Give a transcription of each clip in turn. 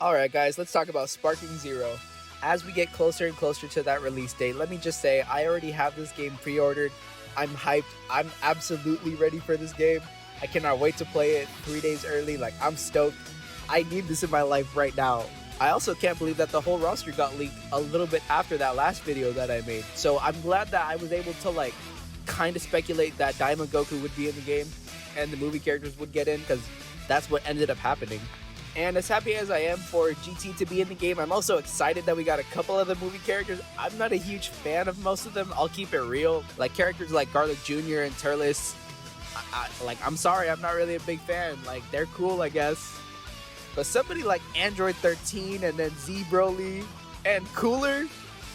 Alright guys, let's talk about Sparking Zero. As we get closer and closer to that release date, let me just say I already have this game pre-ordered. I'm hyped. I'm absolutely ready for this game. I cannot wait to play it 3 days early. Like, I'm stoked. I need this in my life right now. I also can't believe that the whole roster got leaked a little bit after that last video that I made. So I'm glad that I was able to like kind of speculate that Daima Goku would be in the game and the movie characters would get in, because that's what ended up happening. And as happy as I am for GT to be in the game, I'm also excited that we got a couple of the movie characters. I'm not a huge fan of most of them, I'll keep it real. Like characters like Garlic Jr. and Turles, I'm sorry, I'm not really a big fan. Like, they're cool, I guess. But somebody like Android 13 and then Z Broly and Cooler,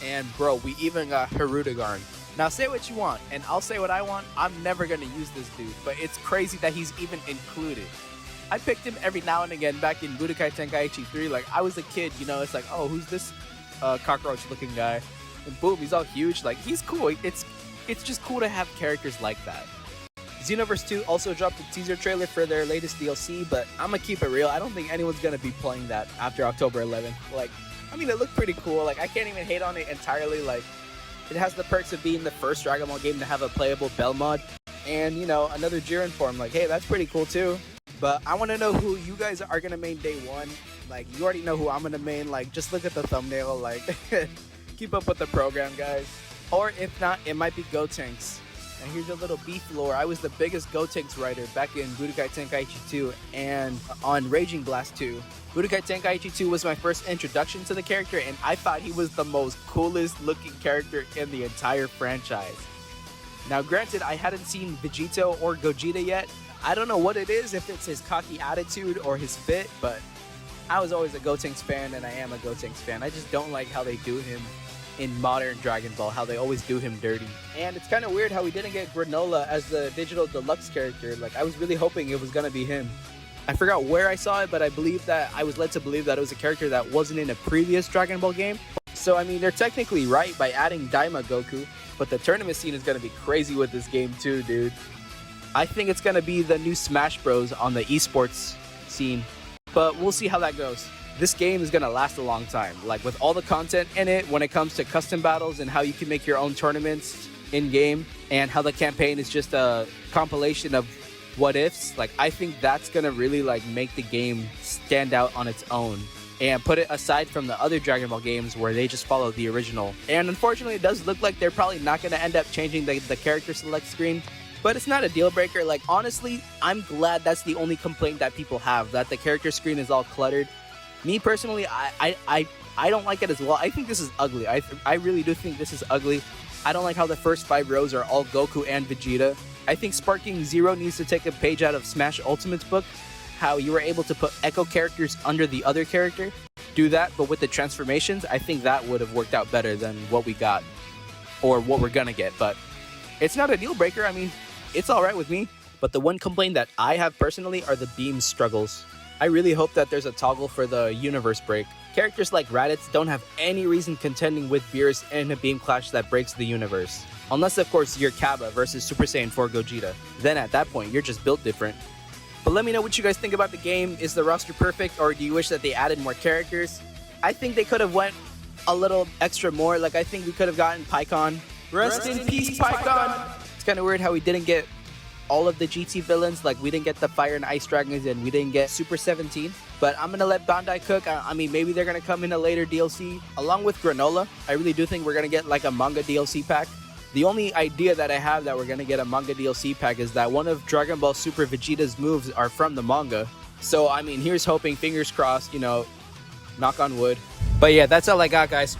and bro, we even got Hirudegarn. Now say what you want, and I'll say what I want. I'm never gonna use this dude, but it's crazy that he's even included. I picked him every now and again back in Budokai Tenkaichi 3. Like, I was a kid, you know, it's like, oh, who's this cockroach looking guy? And boom, he's all huge. Like, he's cool. It's just cool to have characters like that. Xenoverse 2 also dropped a teaser trailer for their latest DLC, but I'm gonna keep it real. I don't think anyone's gonna be playing that after October 11th. Like, I mean, it looked pretty cool. Like, I can't even hate on it entirely. Like, it has the perks of being the first Dragon Ball game to have a playable Bell mod. And, you know, another Jiren form. Like, hey, that's pretty cool too. But I want to know who you guys are going to main day one. Like, you already know who I'm going to main. Like, just look at the thumbnail. Like, keep up with the program, guys. Or if not, it might be Gotenks. And here's a little beef lore. I was the biggest Gotenks writer back in Budokai Tenkaichi 2 and on Raging Blast 2. Budokai Tenkaichi 2 was my first introduction to the character, and I thought he was the most coolest looking character in the entire franchise. Now, granted, I hadn't seen Vegito or Gogeta yet. I don't know what it is, if it's his cocky attitude or his fit, but I was always a Gotenks fan, and I am a Gotenks fan. I just don't like how they do him in modern Dragon Ball, how they always do him dirty. And it's kind of weird how we didn't get Granola as the digital deluxe character. Like, I was really hoping it was gonna be him. I forgot where I saw it, but I was led to believe that it was a character that wasn't in a previous Dragon Ball game. So I mean, they're technically right by adding Daima Goku, but the tournament scene is gonna be crazy with this game too, dude. I think it's gonna be the new Smash Bros on the esports scene, but we'll see how that goes. This game is gonna last a long time, like with all the content in it when it comes to custom battles and how you can make your own tournaments in game, and how the campaign is just a compilation of what ifs. Like, I think that's gonna really like make the game stand out on its own and put it aside from the other Dragon Ball games where they just follow the original. And unfortunately, it does look like they're probably not gonna end up changing the character select screen. But it's not a deal breaker. Like, honestly, I'm glad that's the only complaint that people have, that the character screen is all cluttered. Me personally, I don't like it as well. I think this is ugly. I really do think this is ugly. I don't like how the first 5 rows are all Goku and Vegeta. I think Sparking Zero needs to take a page out of Smash Ultimate's book, how you were able to put Echo characters under the other character. Do that, but with the transformations, I think that would have worked out better than what we got, or what we're gonna get. But it's not a deal breaker. I mean, it's alright with me. But the one complaint that I have personally are the beam struggles. I really hope that there's a toggle for the universe break. Characters like Raditz don't have any reason contending with Beerus in a beam clash that breaks the universe. Unless, of course, you're Kaba versus Super Saiyan 4 Gogeta. Then at that point, you're just built different. But let me know what you guys think about the game. Is the roster perfect, or do you wish that they added more characters? I think they could have went a little extra more. Like, I think we could have gotten Pikkon. Rest in peace, Pikkon! It's kind of weird how we didn't get all of the GT villains. Like, we didn't get the Fire and Ice Dragons, and we didn't get Super 17. But I'm gonna let Bandai cook. I mean, maybe they're gonna come in a later DLC. Along with Granola, I really do think we're gonna get like a manga DLC pack. The only idea that I have that we're gonna get a manga DLC pack is that one of Dragon Ball Super Vegeta's moves are from the manga. So, I mean, here's hoping, fingers crossed, you know, knock on wood. But yeah, that's all I got, guys.